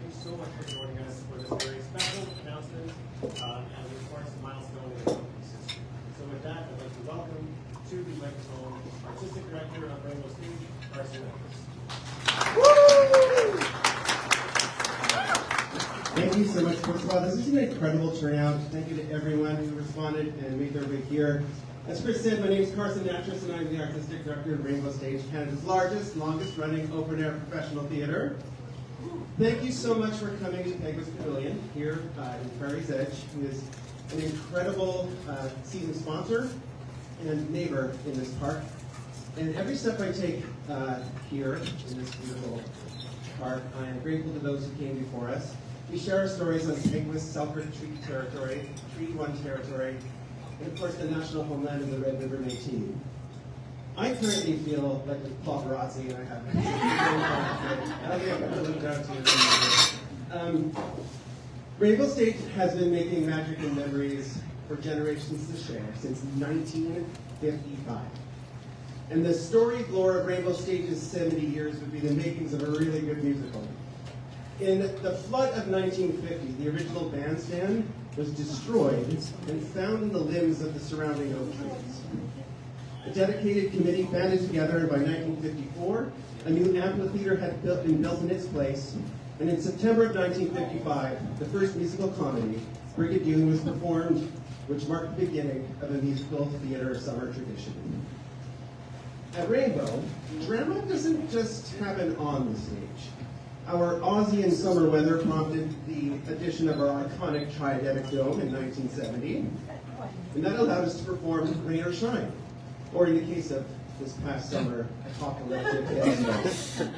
you so much for joining us for this very special announcement and of course a milestone in the company's history. So with that, I'd like to welcome to the microphone Artistic Director of Rainbow Stage, Carson Edwards. Thank you so much. First of all, this is an incredible turnout. Thank you to everyone who responded and made their way here. As Chris said, my name is Carson Natras, and I'm the Artistic Director of Rainbow Stage, Canada's largest, longest-running open-air professional theatre. Thank you so much for coming to Kives Pavilion here in Prairie's Edge, who is an incredible season sponsor and neighbor in this park. And every step I take here in this beautiful park, I am grateful to those who came before us. We share our stories on Kives, Selkirk Treaty Territory, Treaty 1 territory, and of course the national homeland of the Red River Métis. I currently feel like the paparazzi, and I have I don't think I'm going to look down to you. Rainbow Stage has been making magic and memories for generations to share since 1955. And the storied lore of Rainbow Stage's 70 years would be the makings of a really good musical. In the flood of 1950, the original bandstand was destroyed and found in the limbs of the surrounding oak trees. A dedicated committee banded together, and by 1954, a new amphitheater had been built in its place, and in September of 1955, the first musical comedy, Brady, was performed, which marked the beginning of a musical theater summer tradition. At Rainbow, drama doesn't just happen on the stage. Our Aussian summer weather prompted the addition of our iconic Triadetic Dome in 1970, and that allowed us to perform Rain or Shine, or in the case of this past summer, Apocalyptic Hit.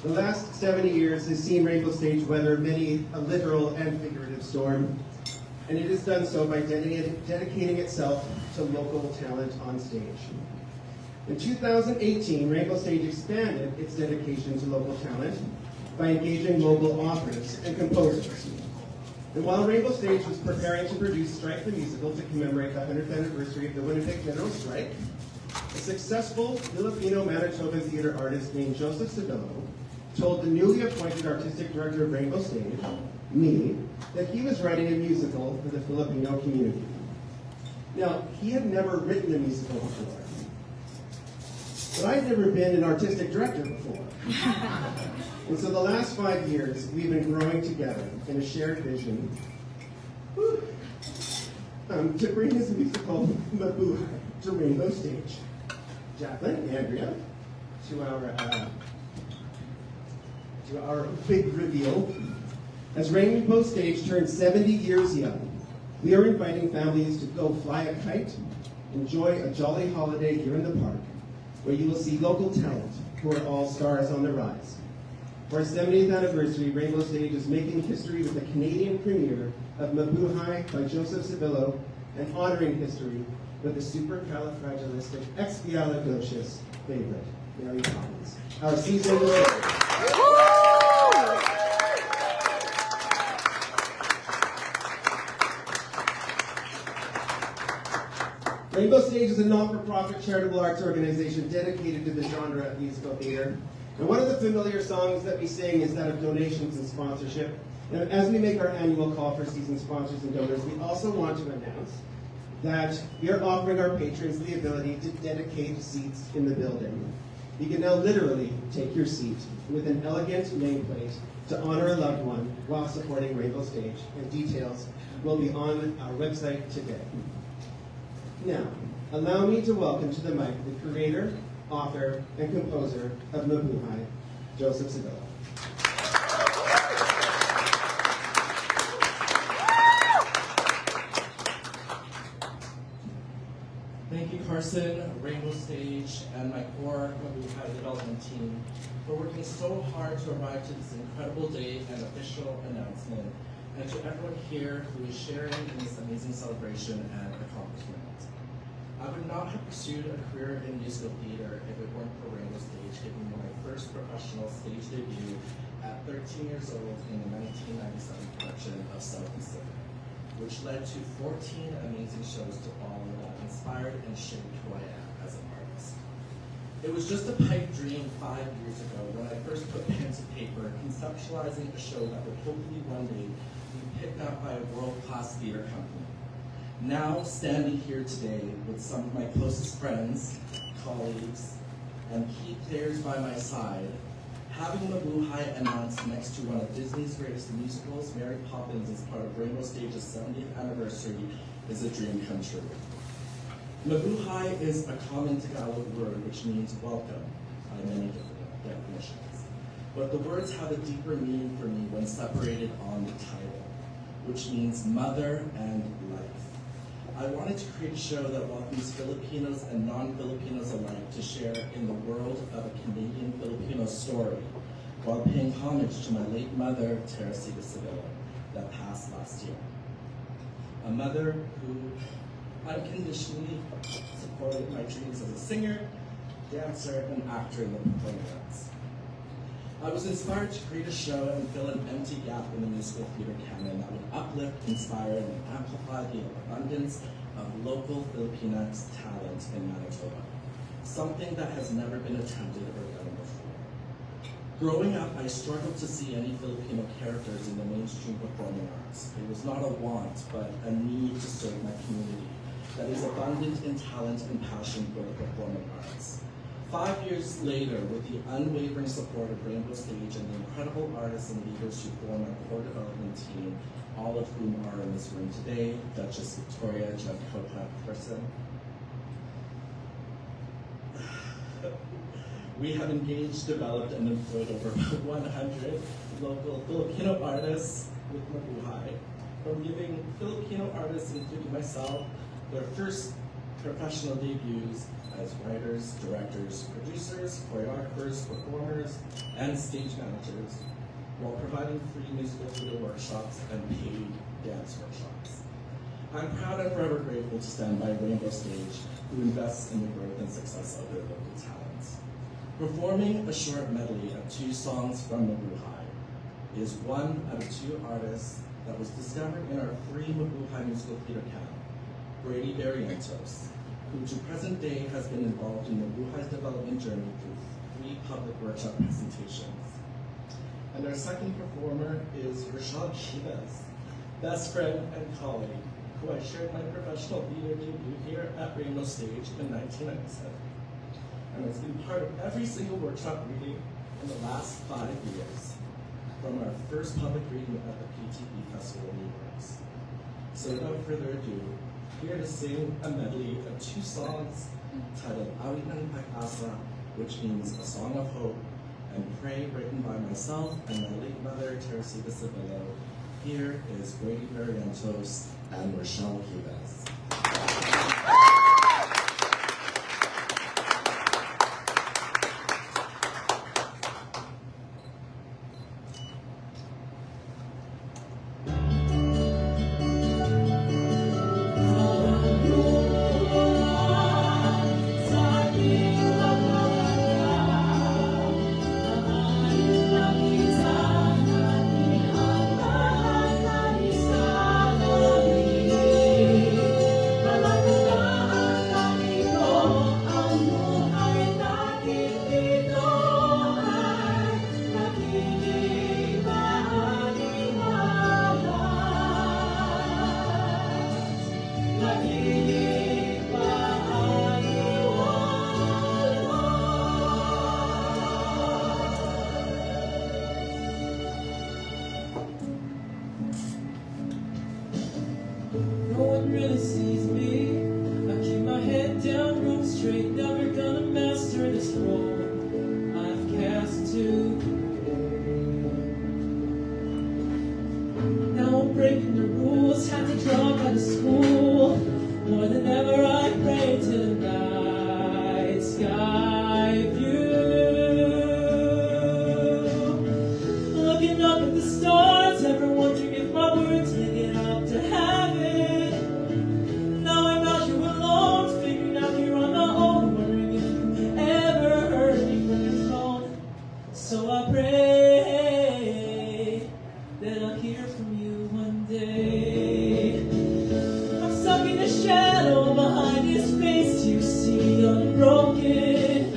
The last 70 years has seen Rainbow Stage weather many a literal and figurative storm, and it has done so by dedicating itself to local talent on stage. In 2018, Rainbow Stage expanded its dedication to local talent by engaging local authors and composers. And while Rainbow Stage was preparing to produce Strike the Musical to commemorate the 100th anniversary of the Winnipeg General Strike, a successful Filipino-Manitoban theater artist named Joseph Civillo told the newly appointed artistic director of Rainbow Stage, me, that he was writing a musical for the Filipino community. Now, he had never written a musical before, but I'd never been an artistic director before. And so the last 5 years, we've been growing together in a shared vision to bring his musical Mabuhay to Rainbow Stage. Jacqueline, Andrea, to our big reveal. As Rainbow Stage turns 70 years young, we are inviting families to go fly a kite, enjoy a jolly holiday here in the park, where you will see local talent who are all stars on the rise. For our 70th anniversary, Rainbow Stage is making history with the Canadian premiere of Mabuhay by Joseph Civillo and honoring history with the supercalifragilisticexpialidocious favorite, Mary Poppins. Our season Rainbow Stage is a not-for-profit charitable arts organization dedicated to the genre of musical theater. And one of the familiar songs that we sing is that of donations and sponsorship. And as we make our annual call for season sponsors and donors, we also want to announce that we are offering our patrons the ability to dedicate seats in the building. You can now literally take your seat with an elegant nameplate to honor a loved one while supporting Rainbow Stage, and details will be on our website today. Now, allow me to welcome to the mic the creator, author, and composer of Mabuhay, Joseph Civillo. Thank you, Carson, Rainbow Stage, and my core Mabuhay development team for working so hard to arrive to this incredible day and official announcement, and to everyone here who is sharing in this amazing celebration and accomplishment. I would not have pursued a career in musical theater if it weren't for Rainbow Stage giving me my first professional stage debut at 13 years old in the 1997 production of South Pacific, which led to 14 amazing shows to follow that inspired and shaped who I am as an artist. It was just a pipe dream 5 years ago when I first put pen to paper, conceptualizing a show that would hopefully one day be picked up by a world-class theater company. Now, standing here today with some of my closest friends, colleagues, and key players by my side, having Mabuhay announced next to one of Disney's greatest musicals, Mary Poppins, as part of Rainbow Stage's 70th anniversary is a dream come true. Mabuhay is a common Tagalog word which means welcome by many different definitions. But the words have a deeper meaning for me when separated on the title, which means mother and life. I wanted to create a show that welcomes Filipinos and non-Filipinos alike to share in the world of a Canadian Filipino story, while paying homage to my late mother, Teresita Sevilla, that passed last year. A mother who unconditionally supported my dreams as a singer, dancer, and actor in the performing arts. I was inspired to create a show and fill an empty gap in the musical theater canon that would uplift, inspire, and amplify the abundance of local Filipinx talent in Manitoba, something that has never been attempted or done before. Growing up, I struggled to see any Filipino characters in the mainstream performing arts. It was not a want, but a need to serve my community that is abundant in talent and passion for the performing arts. 5 years later, with the unwavering support of Rainbow Stage and the incredible artists and leaders who form our core development team, all of whom are in this room today, Duchess Victoria Person. We have engaged, developed, and employed over 100 local Filipino artists with Mabuhay, from giving Filipino artists, including myself, their first professional debuts as writers, directors, producers, choreographers, performers, and stage managers, while providing free musical theater workshops and paid dance workshops. I'm proud and forever grateful to stand by Rainbow Stage, who invests in the growth and success of their local talents. Performing a short medley of 2 songs from Mabuhay is one out of 2 artists that was discovered in our free Mabuhay musical theater camp, Brady Barrientos, who to present day has been involved in Mabuhay's development journey through 3 public workshop presentations. And our second performer is Rochelle Kives, best friend and colleague, who I shared my professional theater debut here at Rainbow Stage in 1997, and has been part of every single workshop reading in the last 5 years, from our first public reading at the PTE Festival in New York. So without further ado, here to sing a medley of 2 songs titled Awit ng Pag-asa, which means a song of hope, and Pray, written by myself and my late mother, Teresita Sevilla. Here is Brady Barrientos and Rochelle Kives. No one really sees me. I keep my head down, rope straight, never gonna master this role I've cast to. Now I'm breaking the rules, had to drop out of school. More than ever I pray to the night sky view. Looking up at the stars, ever wondering if my words make it up to heaven. Now I'm out here alone, figuring out here on my own, wondering if you ever heard me from your phone. So I pray that I'll hear from you one day. I'm stuck in the shadow behind this face you see unbroken.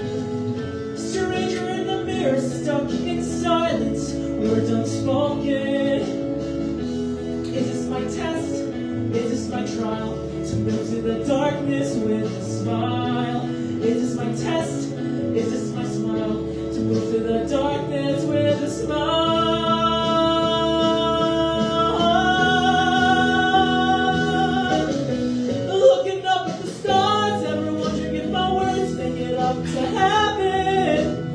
unspoken. Is this my test? Is this my trial? To move through the darkness with a smile. Is this my test? Is this my smile? To move through the darkness with a smile. Looking up at the stars, ever wondering if my words make it up to heaven.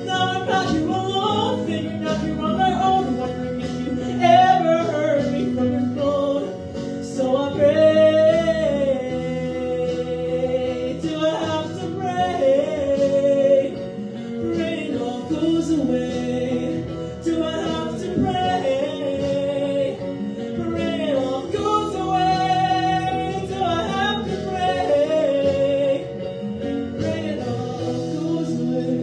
Now I'm not here alone, figuring out you're on my own, wondering if you ever heard me from your phone. So I pray, do I have to pray? Pray it all goes away. Do I have to pray? Pray it all goes away. Do I have to pray? Pray it all goes away.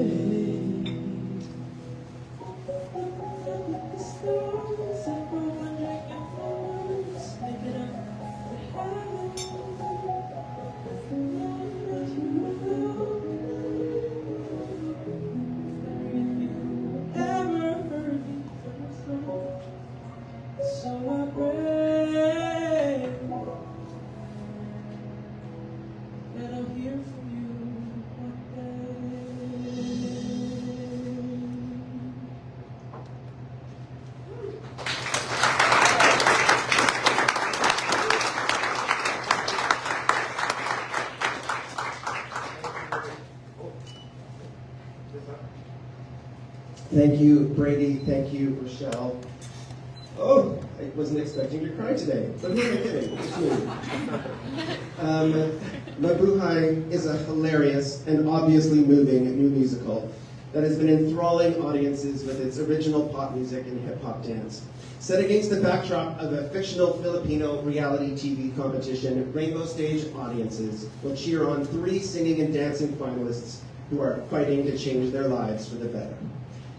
The stars, if we're wondering if words make it up to heaven. Ever heard me from your phone? So I pray that I'll hear from you one day. Thank you, Brady. Thank you, Rochelle. Oh, I wasn't expecting to cry today, but who am I kidding? It's me. Mabuhay is a hilarious and obviously moving new musical that has been enthralling audiences with its original pop music and hip-hop dance. Set against the backdrop of a fictional Filipino reality TV competition, Rainbow Stage audiences will cheer on 3 singing and dancing finalists who are fighting to change their lives for the better.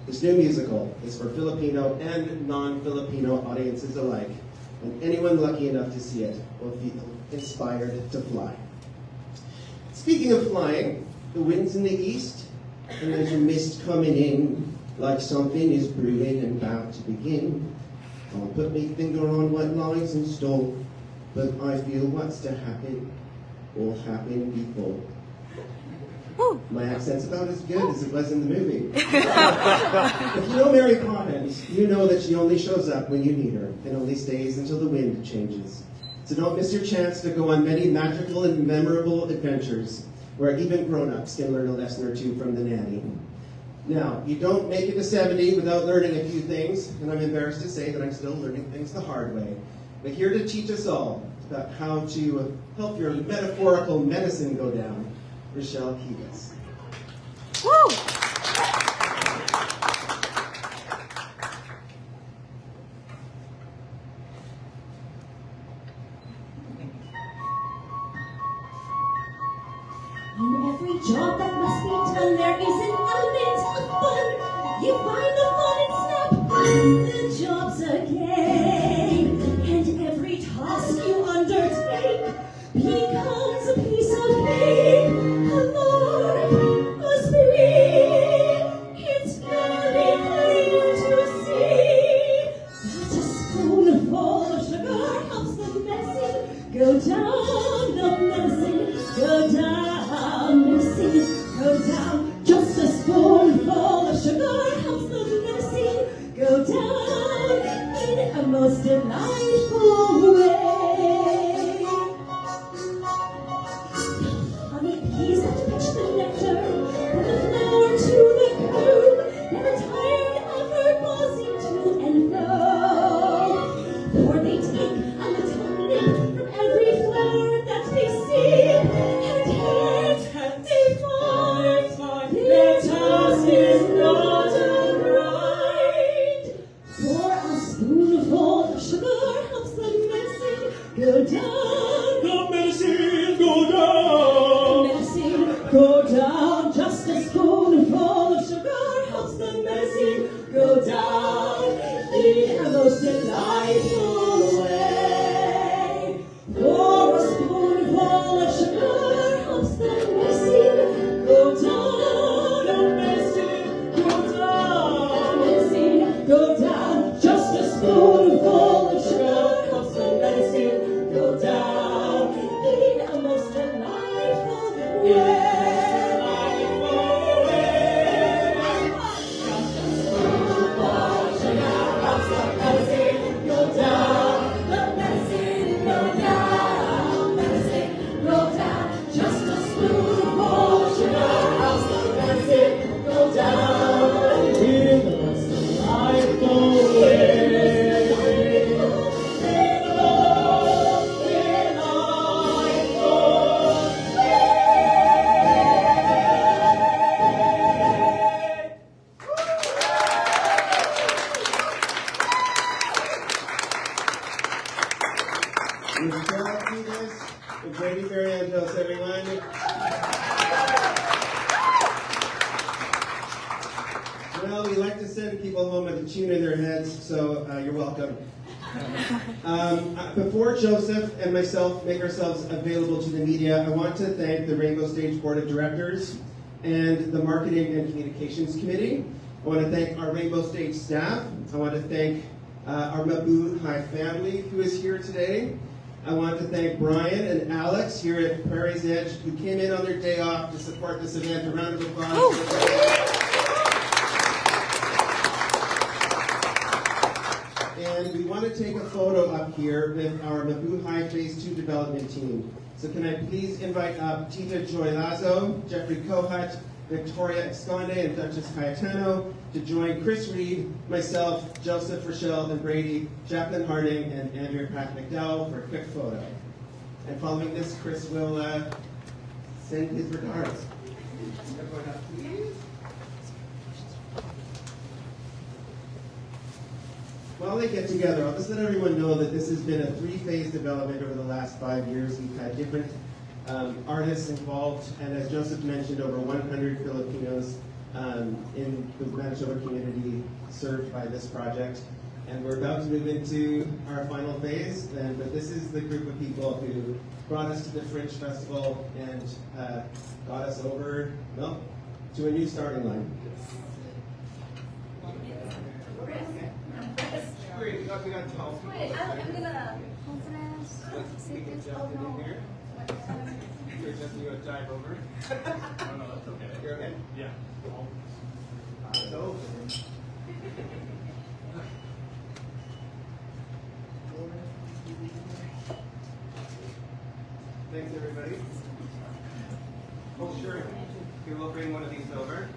This new musical is for Filipino and non-Filipino audiences alike, and anyone lucky enough to see it will feel inspired to fly. Speaking of flying, the wind's in the east, and there's a mist coming in, like something is brewing and about to begin. I'll put my finger on what lies in store, but I feel what's to happen will happen before. My accent's about as good as it was in the movie. If you know Mary Poppins, you know that she only shows up when you need her and only stays until the wind changes. So don't miss your chance to go on many magical and memorable adventures where even grown-ups can learn a lesson or two from the nanny. Now, you don't make it to 70 without learning a few things, and I'm embarrassed to say that I'm still learning things the hard way. But here to teach us all about how to help your metaphorical medicine go down, Rochelle Kives. Woo! In every job that must be done, there is an element of fun. You find the fun and snap the job's a game. And every task you undertake becomes a piece of cake. A lark, a spirit. It's very clear to see that a spoonful of sugar helps the medicine go down. The medicine go down. Medicine go down. Just a spoonful of sugar helps the medicine go down. Rochelle, Kives, and Brady, Barrientos, everyone. Well, we like to send people home with a tune in their heads, so you're welcome. Before Joseph and myself make ourselves available to the media, I want to thank the Rainbow Stage Board of Directors and the Marketing and Communications Committee. I want to thank our Rainbow Stage staff. I want to thank our Maboon High family who is here today. I want to thank Brian and Alex here at Prairie's Edge who came in on their day off to support this event. A round of applause. And we want to take a photo up here with our Maboon High Phase 2 development team. So can I please invite up Tita Joy Lazo, Jeffrey Kohut, Victoria Esconde, and Duchess Cayetano to join Chris Reed, myself, Joseph, Rochelle, and Brady, Jacqueline Harding, and Andrea Pratt McDowell for a quick photo. And following this, Chris will send his regards. Everyone up, please. While they get together, I'll just let everyone know that this has been a 3-phase development over the last 5 years. We've had different artists involved, and as Joseph mentioned, over 100 Filipinos in the Manitoba community served by this project. And we're about to move into our final phase, but this is the group of people who brought us to the Fringe Festival and got us over, well, to a new starting line. Great, we got 12. Wait, I'm gonna. We can jump in here. You're just going to dive over. Oh, no, that's okay. You're okay? Yeah. So, thanks, everybody. Oh, sure. We will bring one of these over.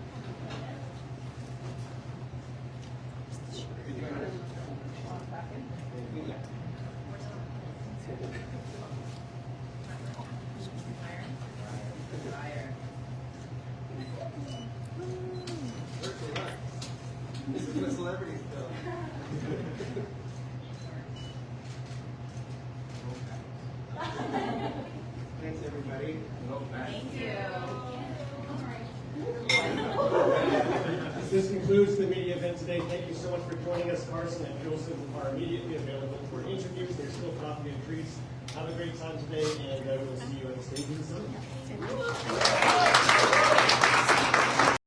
This is what celebrities do. Thanks, everybody. Thank you. This concludes the media event today. Thank you so much for joining us. Carson and Joseph are immediately available for interviews. There's still coffee and treats. Have a great time today, and we'll see you at the stage in the summer.